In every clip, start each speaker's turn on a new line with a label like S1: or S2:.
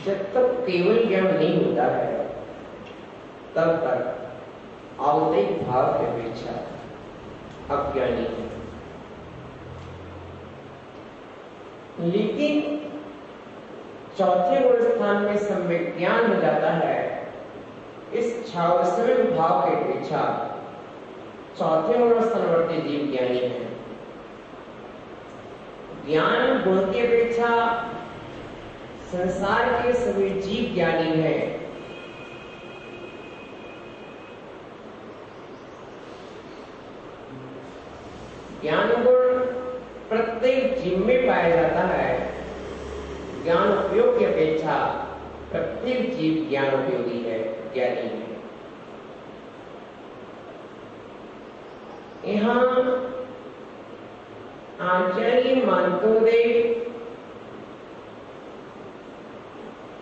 S1: जब तक केवल ज्ञान नहीं होता है तब तक आवधिक भाव की अपेक्षा अज्ञानी है। लेकिन चौथे गुण स्थान में सम्यक ज्ञान हो जाता है। इस 26वें भाव की अपेक्षा चौथे गुणस्थानवर्ती जीव ज्ञानी है। ज्ञान गुण की अपेक्षा संसार के सभी जीव ज्ञानी है। ज्ञान गुण प्रत्येक जीव में पाया जाता है। ज्ञान उपयोग की अपेक्षा प्रत्येक जीव ज्ञान उपयोगी है, ज्ञानी है। यहाँ आचार्य मानतोदेव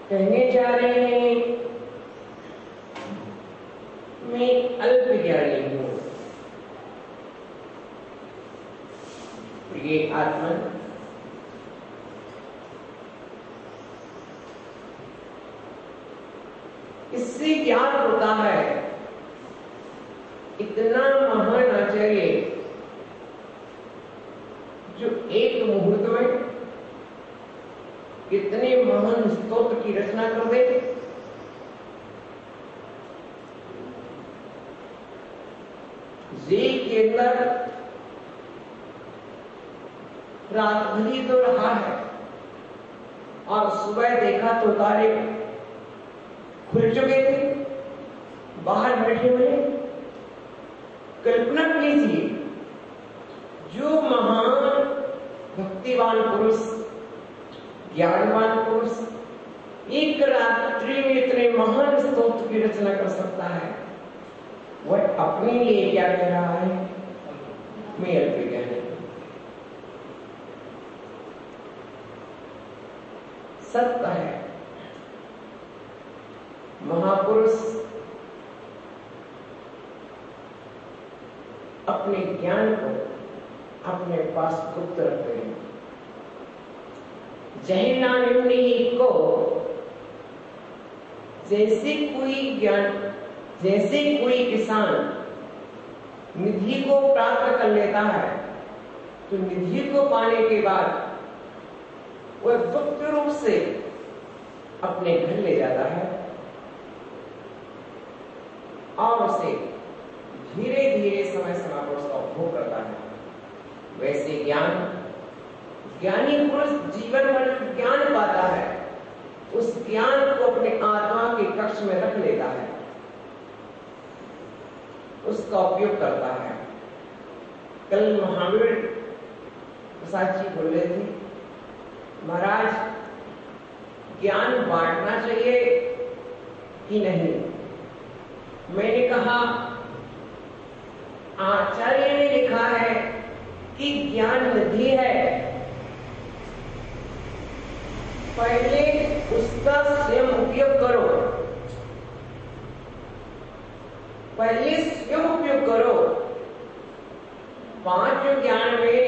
S1: कहने जा रहे हैं, मैं अल्प ज्ञानी हूं। प्रिय आत्मन, इससे ज्ञान होता है इतना महान आचार्य जो एक मुहूर्त में कितने महान स्तोत्र की रचना कर दे। जी के अंदर रात भरी तो रहा है और सुबह देखा तो तारे खुल चुके थे, बाहर बैठे हुए। कल्पना कीजिए, जो महान भक्तिवान पुरुष, ज्ञानवान पुरुष एक रात्रि में इतने महान स्तोत्र की रचना कर सकता है, वह अपने लिए क्या कह रहा है? मैं अल्प ज्ञानी। सत्य है, महापुरुष अपने ज्ञान को अपने पास गुप्त रखते हैं। जैनानिम्नि को जैसे कोई किसान निधि को प्राप्त कर लेता है, तो निधि को पाने के बाद वह गुप्त रूप से अपने घर ले जाता है और उसे धीरे धीरे समय समय पर उसका उपभोग करता है। वैसे ज्ञानी पुरुष जीवन भर ज्ञान पाता है, उस ज्ञान को अपने आत्मा के कक्ष में रख लेता है, उसका उपयोग करता है। कल महावीर प्रसाद जी बोल रहे थे, महाराज ज्ञान बांटना चाहिए कि नहीं? मैंने कहा, आचार्य ने लिखा है कि ज्ञान निधि है, पहले उसका स्वयं उपयोग करो, पहले स्वयं उपयोग करो। 5 ज्ञान में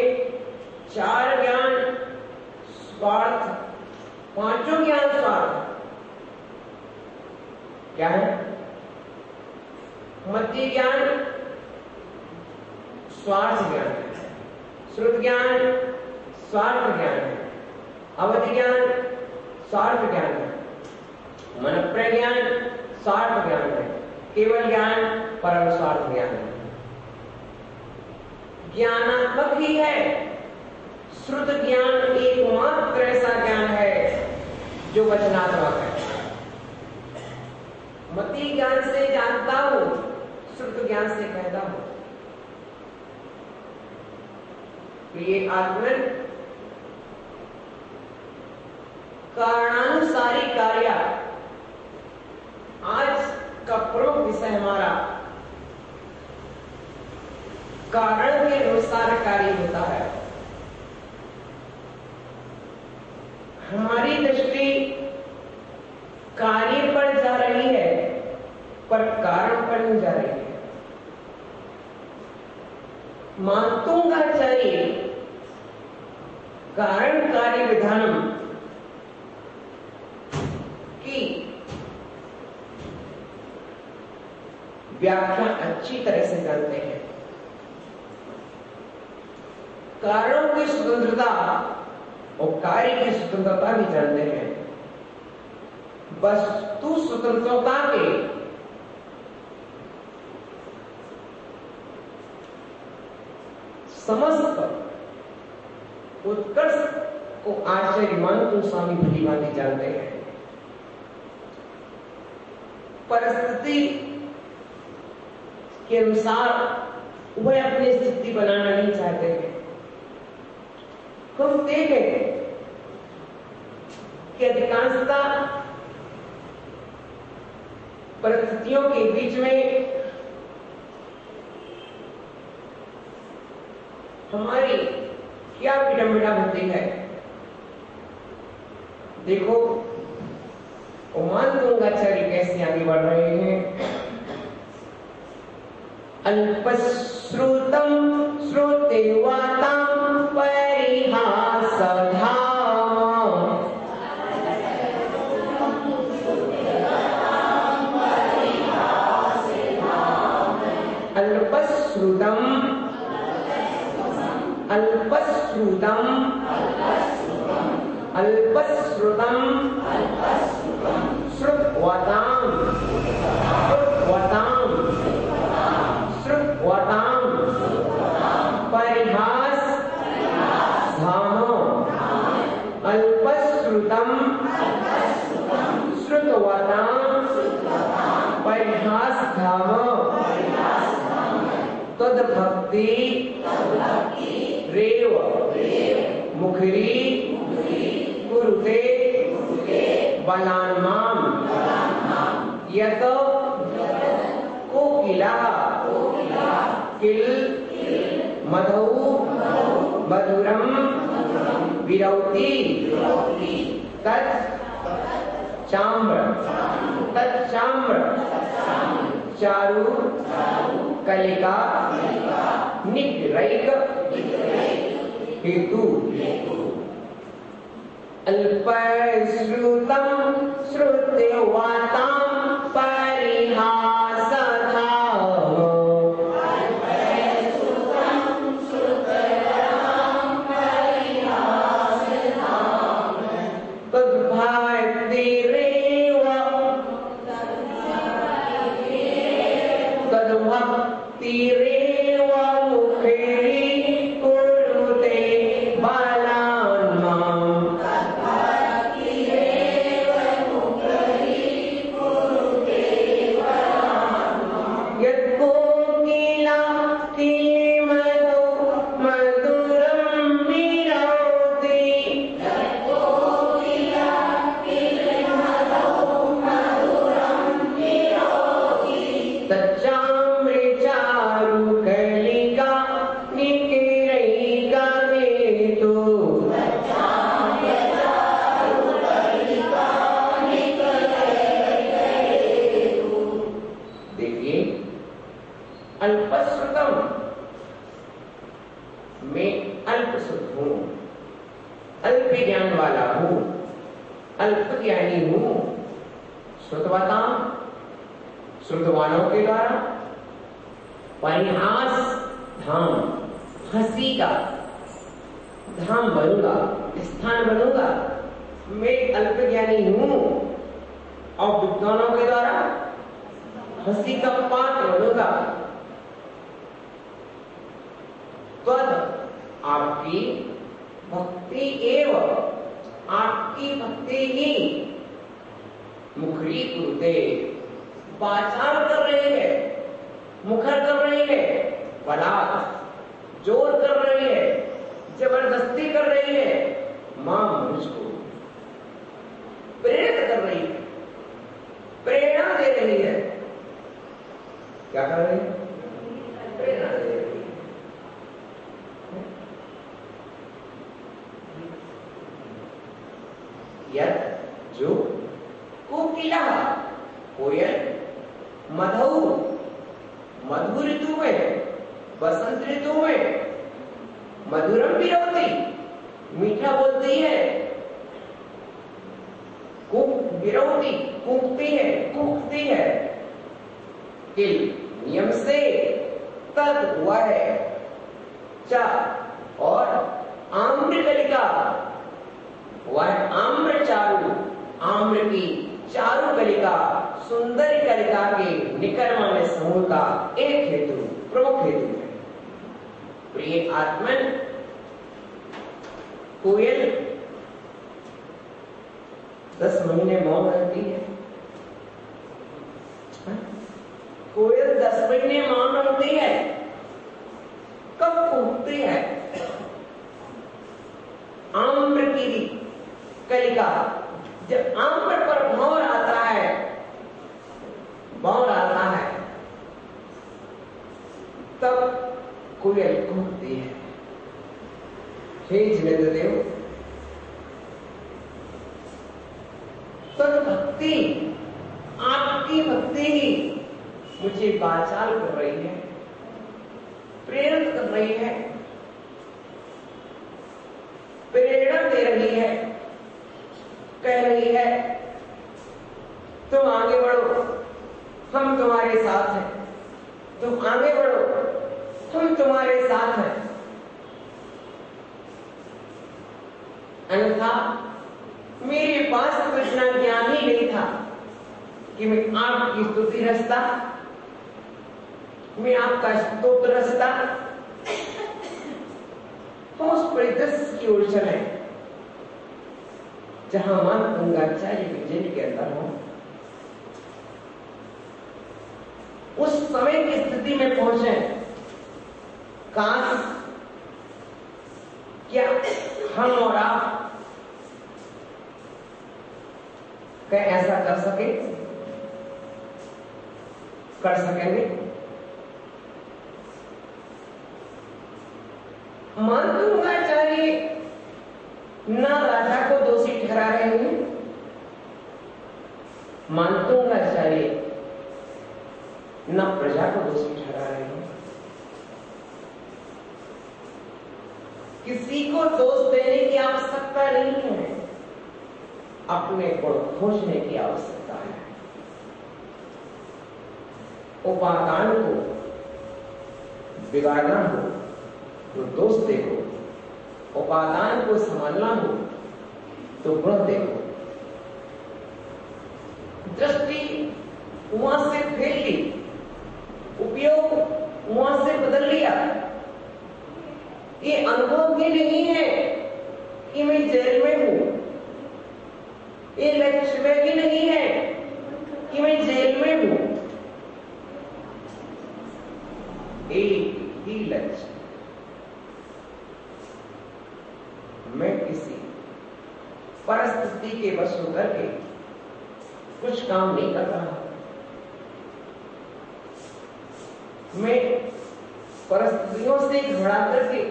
S1: 4 ज्ञान स्वार्थ, 5 ज्ञान स्वार्थ क्या है? मति ज्ञान स्वार्थ ज्ञान है, श्रुत ज्ञान स्वार्थ ज्ञान है, अवधि ज्ञान स्वार्थ ज्ञान है, मन प्रज्ञान स्वार्थ ज्ञान है, केवल ज्ञान परम स्वार्थ ज्ञान है। ज्ञानात्मक ही है। श्रुत ज्ञान एकमात्र ऐसा ज्ञान है जो वचनात्मक है। मति ज्ञान से जानता हूं, श्रुत ज्ञान से कहता हूं। प्रिय आत्मन, कारणानुसारी कार्य आज का प्रमुख विषय हमारा कारण के अनुसार कार्य होता है। हमारी दृष्टि कार्य पर जा रही है, पर कारण पर नहीं जा रही है। मातुंगाचार्य कारण कार्य विधानम की व्याख्या अच्छी तरह से जानते हैं। कारणों की स्वतंत्रता और कार्य की स्वतंत्रता भी जानते हैं। वस्तु स्वतंत्रता के समस्त उत्कर्ष को आश्चर्य मानकर स्वामी भली भांति जानते हैं। परिस्थिति के अनुसार वह अपनी स्थिति बनाना नहीं चाहते हैं। हम देखें कि अधिकांशता परिस्थितियों के बीच में हमारी क्या विडंबना होती है। देखो उमानंदाचार्य कैसे आगे बढ़ रहे हैं। अल्पश्रुतं श्रुतिवातां परिहासधाम अल्पश्रुतम् अल्पश्रुतम् अल्पश्रुतम् श्रुतवतां श्रुतवतां परिहासधाम अल्पश्रुतम् श्रुतवतां परिहासधाम तद्भक्ति रेव मुखरी कुरुते बलान्माम यत कोकिला किल मधु मधुरम विरौति तच्चाम्र चारु कलिका निग्रैक हेतु अल्पश्रुतं श्रुतिवातां परिहासधाम तद्भक्तिरेव मुखरी कुरुते बलान्माम यत्कोकिला किमधु मधुरं विरौति तच्चाम्रचारु कलिका निकिरैका हेतु देखिए अल्पश्रुतम मैं अल्पश्रुत हूं, अल्प ज्ञान वाला हूं, अल्प ज्ञानी हूं। श्रुतवता श्रुतवानों के द्वारा परिहास धाम हंसी का धाम बनूंगा, स्थान बनूंगा। मैं अल्प ज्ञानी हूं और विद्वानों के द्वारा हंसी का पात्र बनूंगा। तद आपकी भक्ति एवं आपकी भक्ति ही मुखरी कुरुते पाचार कर रही है, मुखर कर रही है, बलात् जोर कर रही है, जबरदस्ती कर रही है, मां मुझको प्रेरित कर रही है, प्रेरणा दे रही है। क्या कर रही है? प्रेरणा दे रही है। यत जो कोकिला कोयल मधु मधु ऋतु में बसंत ऋतु में मधुरम विरौति मीठा बोलती है, विरौति कूकती है किल नियम से तद हुआ है चा और आम्र कलिका वह आम्र चारु आम्र की चारु कलिका सुंदर कलिका के निकर्मा में समूह का एक हेतु प्रमुख हेतु है। प्रिय आत्मन, कोयल 10 महीने मौन रहती है। कोयल 10 महीने मौन रहती है, कब कूदती है? आम्र की कलिका, जब आम्र पर भौर आता है, तब कोयल कूदती है। हे जिनेन्द्रदेव, तो भक्ति, आपकी भक्ति ही मुझे बाचाल कर रही है, प्रेरित कर रही है, प्रेरणा दे रही है, कह रही है तुम आगे बढ़ो, हम तुम्हारे साथ हैं। तुम आगे बढ़ो, हम तुम्हारे साथ हैं। अन्यथा मेरे पास तो इतना ज्ञान ही नहीं था कि मैं आपकी स्तुति रचता, मैं आपका स्तोत्र रचता। हम उस परिदृश्य की ओर चले जहां मन गंगाचार्य विजय के अंदर हो, उस समय की स्थिति में पहुंचे। काश क्या हम और आप क्या ऐसा कर सकेंगे? मानतुंगाचार्य ना राजा को दोषी ठहरा रहे हैं, मानतुंगाचार्य ना प्रजा को दोषी ठहरा रहे हैं। किसी को दोष देने की आवश्यकता नहीं है, अपने गुण खोजने की आवश्यकता है। उपादान को बिगाड़ना हो तो दोष देखो, उपादान को संभालना हो तो गुण देखो। दृष्टि वहां से फेल ली, उपयोग वहां से बदल लिया। ये अनुभव भी नहीं है कि मैं जेल में हूं, ये लक्ष्य भी नहीं है कि मैं जेल में हूं। एक ही लक्ष्य, मैं किसी परिस्थिति के वश होकर के कुछ काम नहीं कर रहा, मैं परिस्थितियों से घबरा करके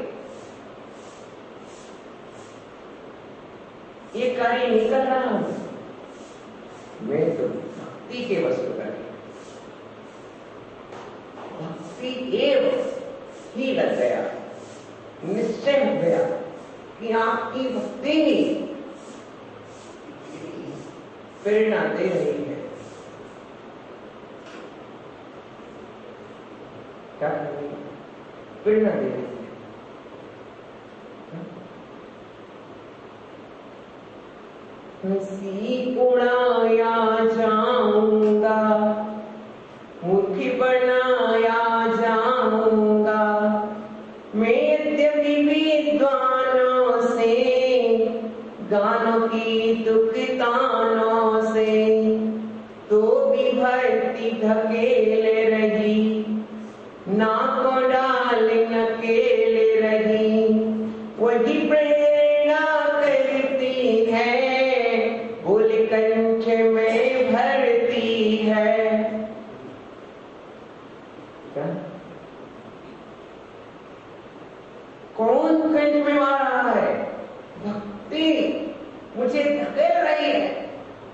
S1: ये कार्य नहीं कर रहा हूं। मैं तो भक्ति के वश होकर के, भक्ति एव ही लग गया, निश्चय हो गया कि आपकी भक्ति ही प्रेरणा दे रही है। क्या कर रही है? प्रेरणा दे रही है। हंसी उड़ाया जाऊंगा, मुखी बनाया जाऊंगा, मैं यद्यपि विद्वानों से, गानों की तुकतानों से, तो भी भक्ति धकेले रही, नाकों डाल नकेले रही। वही प्रेरणा करती है, बोल कंठ में भरती है। क्या? कौन कंठ में मार रहा है? भक्ति मुझे धकेल रही है,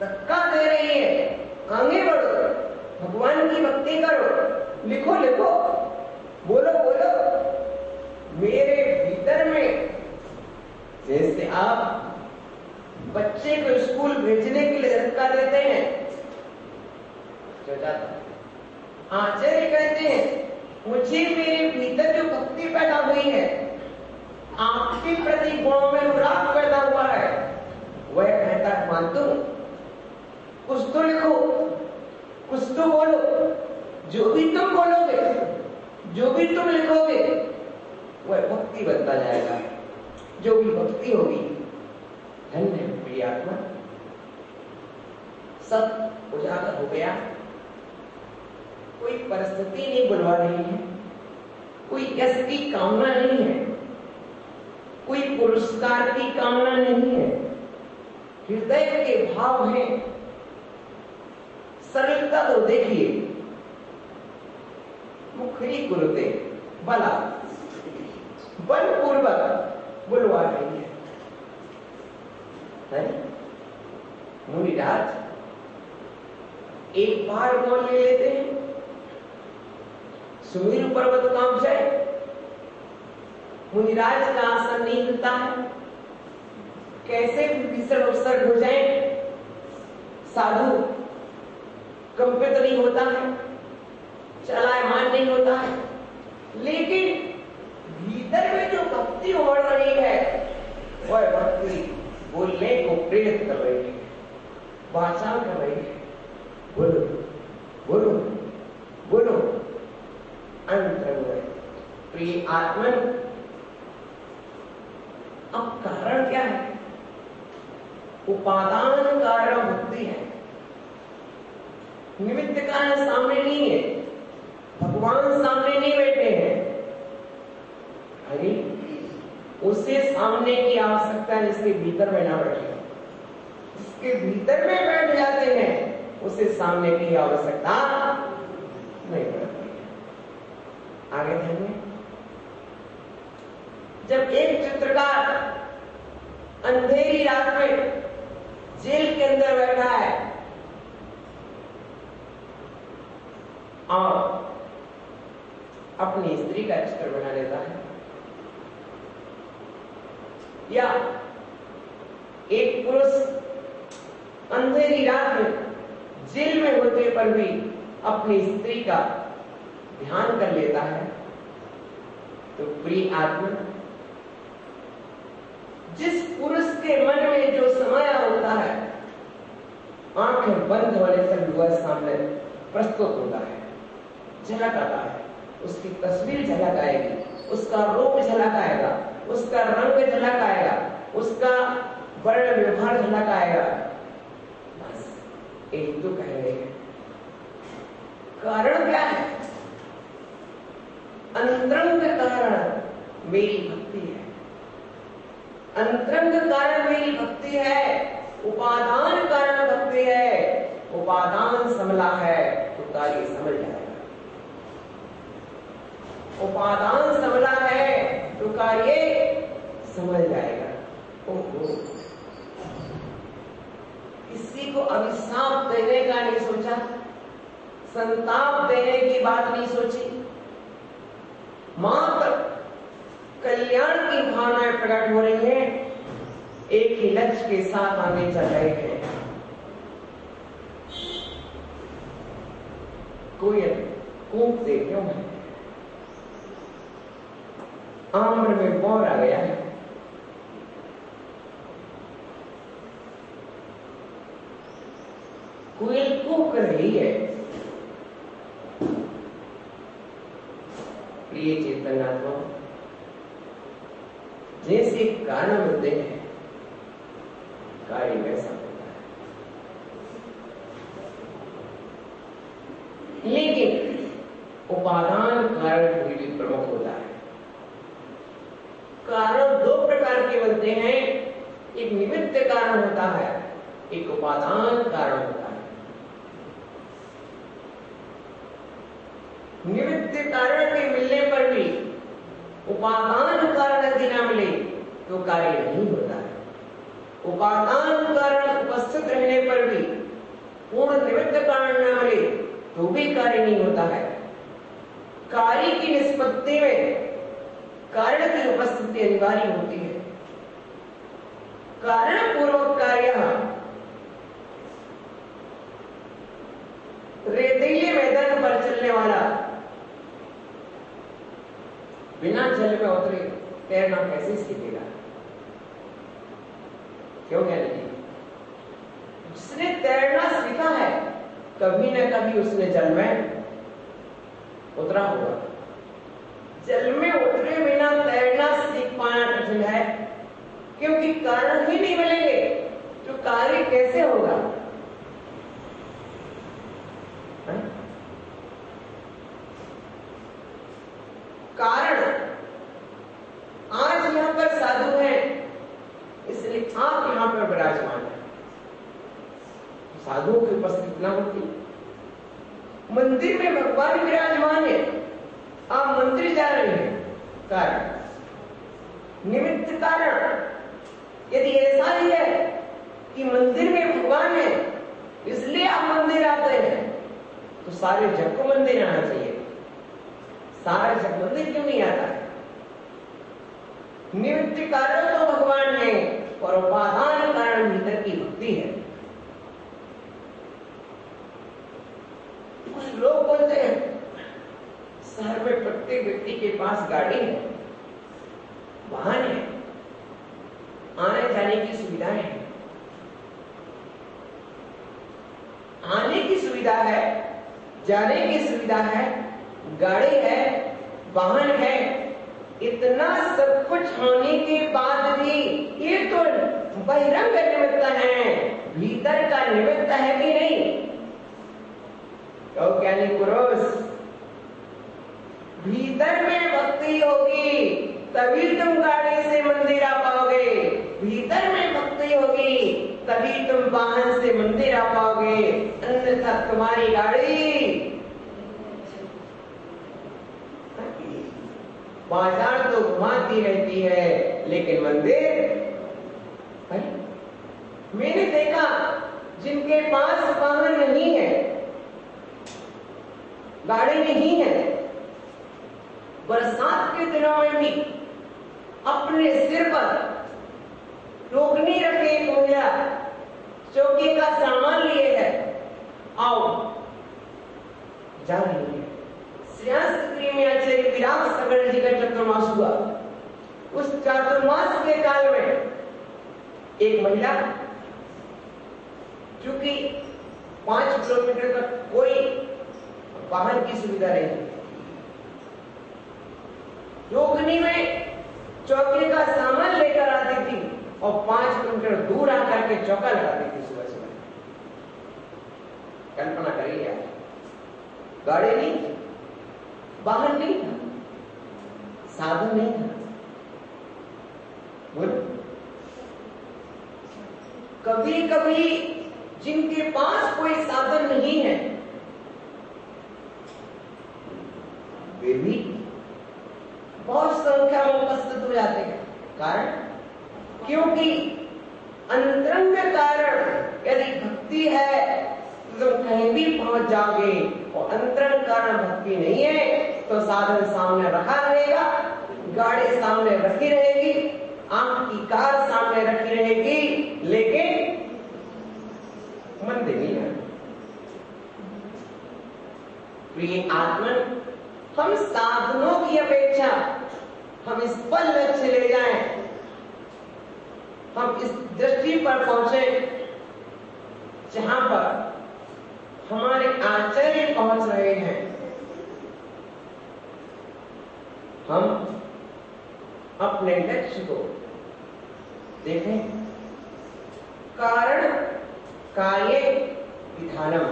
S1: धक्का दे रही है। आगे बढ़ो, भगवान की भक्ति करो, लिखो लिखो, बोलो बोलो। मेरे भीतर में, जैसे आप बच्चे को स्कूल भेजने के लिए धक्का देते हैं, आचार्य कहते हैं मुझे मेरे भीतर जो भक्ति पैदा हुई है, आपके प्रति गुणों में अनुराग पैदा हुआ है, वह कहता है मानतू कुछ तो लिखो, कुछ तो बोलो। जो भी तुम बोलोगे, जो भी तुम लिखोगे, वह भक्ति बनता जाएगा। जो भी भक्ति होगी, धन्य प्रिय आत्मा, सब उजागर हो गया। कोई परिस्थिति नहीं बुलवा रही है, कोई यश की कामना नहीं है, कोई पुरस्कार की कामना नहीं है, हृदय के भाव हैं। सरलता तो देखिए, मुखरी कुरुते बला बलपूर्वक बुलवा रही है। मुनिराज एक बार मौन ले लेते हैं, सुमेरु पर्वत कांप जाए, मुनिराज का आसन नहीं हिलता है, कैसे विभीषण अवसर हो जाए, साधु कंपित नहीं होता है, चलायमान नहीं होता है, लेकिन भीतर में जो भक्ति उमड़ रही है, वह भक्ति बोलने को प्रेरित कर रही है, वाचा कर रही है। बोलो बोलो बोलो। अंतरंग प्रिय आत्मन, अब कारण क्या है? उपादान कारण भक्ति है, निमित्त कारण सामने नहीं है, भगवान सामने नहीं बैठे हैं। अरे उसे सामने की आवश्यकता है जिसके भीतर में ना बैठे, जिसके भीतर में बैठ जाते हैं उसे सामने की आवश्यकता नहीं पड़ती। आगे ध्यान में, जब एक चित्रकार अंधेरी रात में जेल के अंदर बैठा है और अपनी स्त्री का चित्र बना लेता है, या एक पुरुष अंधेरी रात में जेल में होते पर भी अपनी स्त्री का ध्यान कर लेता है, तो प्रिय आत्मा, जिस पुरुष के मन में जो समाया होता है, आंखें बंद होने तक वह सामने प्रस्तुत होता है, झलक आता है, उसकी तस्वीर झलक आएगी, उसका रूप झलक आएगा, उसका रंग झलक आएगा, उसका वर्ण व्यवहार झलक आएगा। बस एक तो कह रहे हैं, कारण क्या है? अंतरंग कारण मेरी भक्ति है, अंतरंग कारण मेरी भक्ति है, उपादान कारण भक्ति है। उपादान समला है तो कार्य समझ जाएगा, उपादान समला है तो कार्य समझ जाएगा। ओहो, किसी को अभिशाप देने का नहीं सोचा, संताप देने की बात नहीं सोची, मात्र कल्याण की भावनाएं प्रकट हो रही है, एक ही लक्ष्य के साथ आगे चल रहे हैं। कोयल कूकते क्यों है? आम्र में बोर आ गया है, कोयल कूक रही है। प्रिय चेतनात्मा, जैसे कारण होते हैं कार्य वैसा होता है, लेकिन उपादान कारण भी प्रमुख होता है। कारण दो प्रकार के बनते हैं, एक निमित्त कारण होता है, एक उपादान कारण होता है। निमित्त कारण के मिलने पर भी उपादान कारण यदि न मिले तो कार्य नहीं होता है, उपादान कारण उपस्थित रहने पर भी पूर्ण निमित्त कारण न मिले तो भी कार्य नहीं होता है। कार्य की निष्पत्ति में कारण की उपस्थिति अनिवार्य होती है। कारण पूर्वक कार्य रेतीले मैदान पर चलने वाला बिना जल में उतरे तैरना कैसे सीखेगा? क्यों ज्ञानी जी? जिसने तैरना सीखा है कभी न कभी उसने जल में उतरा होगा। जल में उतरे बिना तैर पाना कठिन है, क्योंकि कारण ही नहीं मिलेंगे तो कार्य कैसे होगा? कारण आज यहां पर साधु हैं इसलिए आप यहां पर विराजमान हैं। साधुओं की उपस्थिति ना होती, मंदिर में भगवान विराजमान है, आप मंदिर जा रहे हैं, कारण निमित्त कारण। यदि ऐसा ही है कि मंदिर में भगवान है इसलिए आप मंदिर आते हैं, तो सारे जग को मंदिर आना चाहिए। सारा जग मंदिर क्यों नहीं आता है? निमित्त कारण तो भगवान है और उपादान कारण भीतर की भक्ति है। कुछ लोग बोलते हैं शहर में प्रत्येक व्यक्ति के पास गाड़ी है, वाहन है, आने जाने की सुविधाएं हैं। आने की सुविधा है, जाने की सुविधा है, गाड़ी है, वाहन है, इतना सब कुछ होने के बाद भी ये तो बहिरंग निमित्त है, भीतर का निमित्त है कि नहीं? तो ज्ञानी पुरुष, भीतर में भक्ति होगी तभी तुम गाड़ी से मंदिर आ पाओगे, भीतर में भक्ति होगी तभी तुम वाहन से मंदिर आ पाओगे, अन्यथा तुम्हारी गाड़ी बाजार तो घुमाती रहती है लेकिन मंदिर। मैंने देखा जिनके पास वाहन नहीं है, गाड़ी नहीं है, बरसात के दिनों में भी अपने सिर पर टोकनी रखे एक महिला चौकी का सामान लिए है, आओ जा रही है। श्रेयांस में आचार्य विराट सगड़ जी का चतुर्मास हुआ। उस चातुर्मास के काल में एक महिला, चूंकि 5 किलोमीटर तक कोई वाहन की सुविधा नहीं, टोकनी में चौकी का सामान लेकर आती थी और 5 किलोमीटर दूर आकर के चौका लगाती थी सुबह सुबह। कल्पना करिए आप, गाड़ी नहीं थी, वाहन नहीं था, साधन नहीं था। कभी कभी जिनके पास कोई साधन नहीं है वे भी बहुत संख्या में उपस्थित हो जाते हैं। कारण क्योंकि अंतरंग कारण यदि भक्ति है तो कहीं भी पहुंच जाओगे, और अंतरंग कारण भक्ति नहीं है तो साधन सामने रखा रहेगा, गाड़ी सामने रखी रहेगी, आपकी कार सामने रखी रहेगी, लेकिन मंदिर नहीं है। प्रिय आत्मन, हम साधनों की अपेक्षा हम इस पर लक्ष्य ले जाएं, हम इस दृष्टि पर पहुंचे जहां पर हमारे आचार्य पहुंच रहे हैं। हम अपने लक्ष्य को देखें। कारण कार्य विधानम,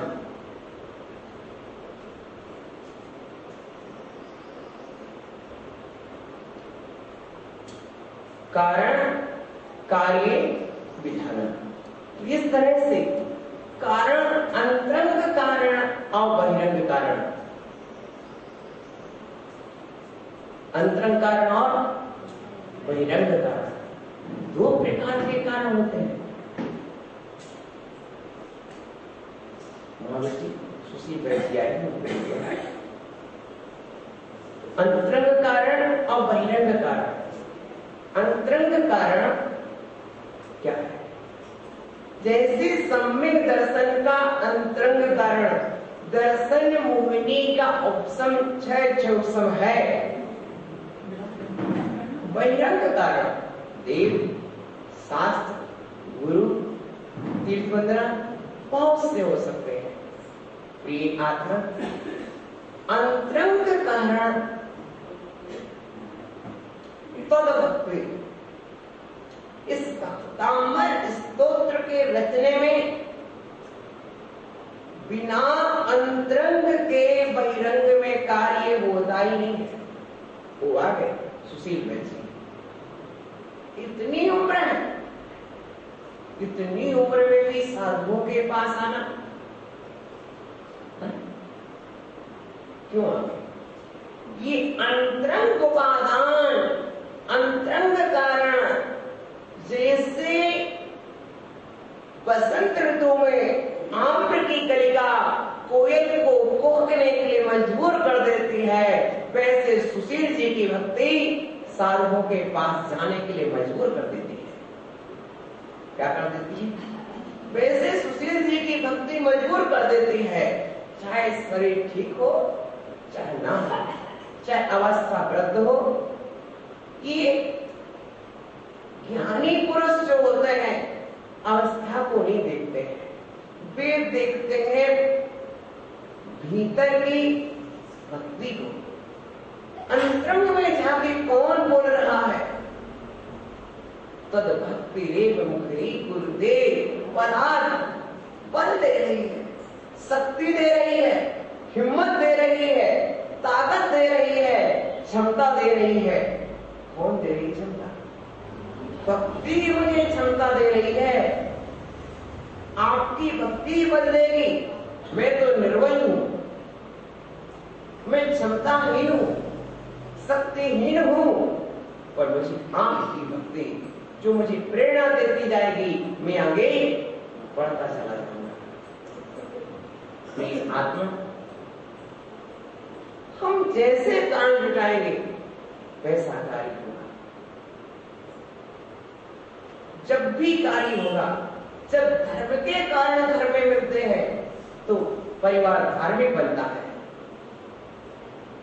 S1: कारण कार्य विधानम। इस तरह से कारण, अंतरंग कारण और बहिरंग कारण, अंतरंग कारण और बहिरंग कारण, 2 प्रकार के कारण होते हैं। महावृष्टि सुशील बैठ गया है। अंतरंग कारण और बहिरंग कारण। अंतरंग कारण क्या है? जैसे सम्यक दर्शन का अंतरंग कारण दर्शन मोहिनी का उपसम क्षय है, बहिरंग कारण देव, शास्त्र, गुरु, तीर्थ वंदना बहुत से हो सकते हैं। प्रिय आत्मा, अंतरंग कारण तद भक्ति। इस भक्तांबर स्तोत्र के रचने में बिना अंतरंग के बहिरंग में कार्य होता ही नहीं है। वो आ गए सुशील भाई जी, इतनी उम्र है, इतनी उम्र में भी साधुओं के पास आना क्यों आ गए? ये अंतरंग उपादान, अंतरंग कारण, जैसे बसंत ऋतु में आम्र की कलिका कोयल को कोकने के लिए मजबूर कर देती है, वैसे सुशील जी की भक्ति साधुओं के पास जाने के लिए मजबूर कर देती है। क्या कर देती है? वैसे सुशील जी की भक्ति मजबूर कर देती है, चाहे शरीर ठीक हो चाहे ना हो, चाहे अवस्था वृद्ध हो। ये ज्ञानी पुरुष जो होते हैं अवस्था को नहीं देखते हैं, वे देखते हैं भीतर की भक्ति को। अंतरंग में जाके कौन बोल रहा है? तद भक्ति रेव मुखरी गुरुदेव पदार्थ बल दे रही है, शक्ति दे रही है, हिम्मत दे रही है, ताकत दे रही है, क्षमता दे रही है। कौन दे रही क्षमता? भक्ति मुझे क्षमता दे रही है। आपकी भक्ति बल देगी। मैं तो निर्बल हूं, मैं क्षमताहीन हूं, शक्तिहीन हूं, पर मुझे आपकी भक्ति जो मुझे प्रेरणा देती जाएगी, मैं आगे बढ़ता चला जाऊंगा। मेरी आत्मा, हम जैसे कारण जुटाएंगे वैसा कार्य होगा। जब भी कार्य होगा, जब धर्म के कारण धर्म में मिलते हैं तो परिवार धार्मिक बनता है।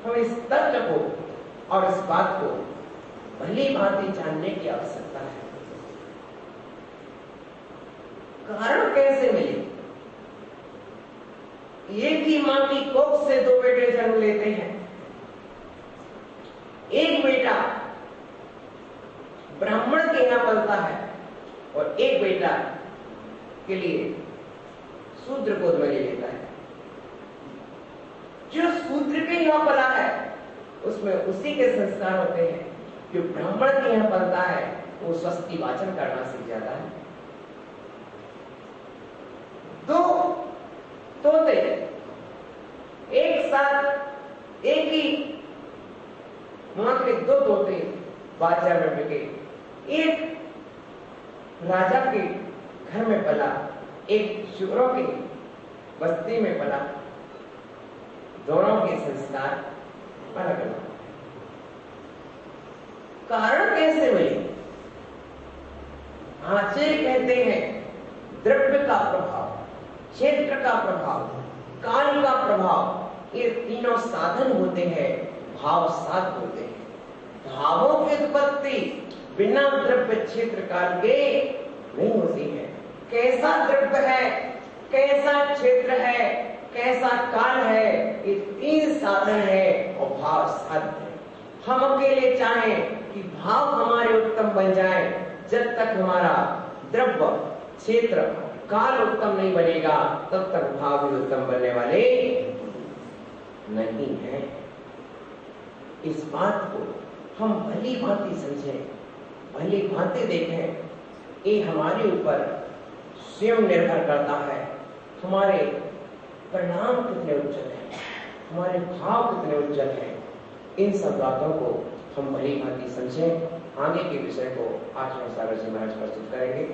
S1: हमें इस तथ्य को और इस बात को भली भांति जानने की आवश्यकता है। कारण कैसे मिले? एक ही मां की कोख से दो बेटे जन्म लेते हैं। एक बेटा ब्राह्मण के यहां पलता है और एक बेटा के लिए शूद्र गोद में ले लेता है। जो शूद्र के यहां पला है उसमें उसी के संस्कार होते हैं। जो ब्राह्मण के यहां पलता है वो स्वस्ति वाचन करना सीख जाता है। दो तोते एक साथ, एक ही मां के दो तोते बादशाह में बिके। एक राजा के घर में पला, एक शुक्रों की बस्ती में पला। दोनों के संस्कार अलग अलग। कारण कैसे मिले? आचार्य कहते हैं द्रव्य का प्रभाव, क्षेत्र का प्रभाव, काल का प्रभाव, ये तीनों साधन होते हैं, भाव साध होते हैं। भावों की उत्पत्ति बिना द्रव्य क्षेत्र काल के नहीं होती है। कैसा द्रव्य है, कैसा क्षेत्र है, कैसा काल है, ये तीन साधन है और भाव साध है। हम अकेले चाहें कि भाव हमारे उत्तम बन जाए, जब तक हमारा द्रव्य क्षेत्र काल उत्तम नहीं बनेगा तब तक भाव भी उत्तम बनने वाले नहीं है। इस बात को हम भली भांति समझें, भली भांति देखें। ये हमारे ऊपर स्वयं निर्भर करता है। हमारे परिणाम कितने उज्जवल हैं, हमारे भाव कितने उज्जवल हैं, इन सब बातों को हम भली भांति समझें। आगे के विषय को आचार्य सागर जी महाराज प्रस्तुत करेंगे।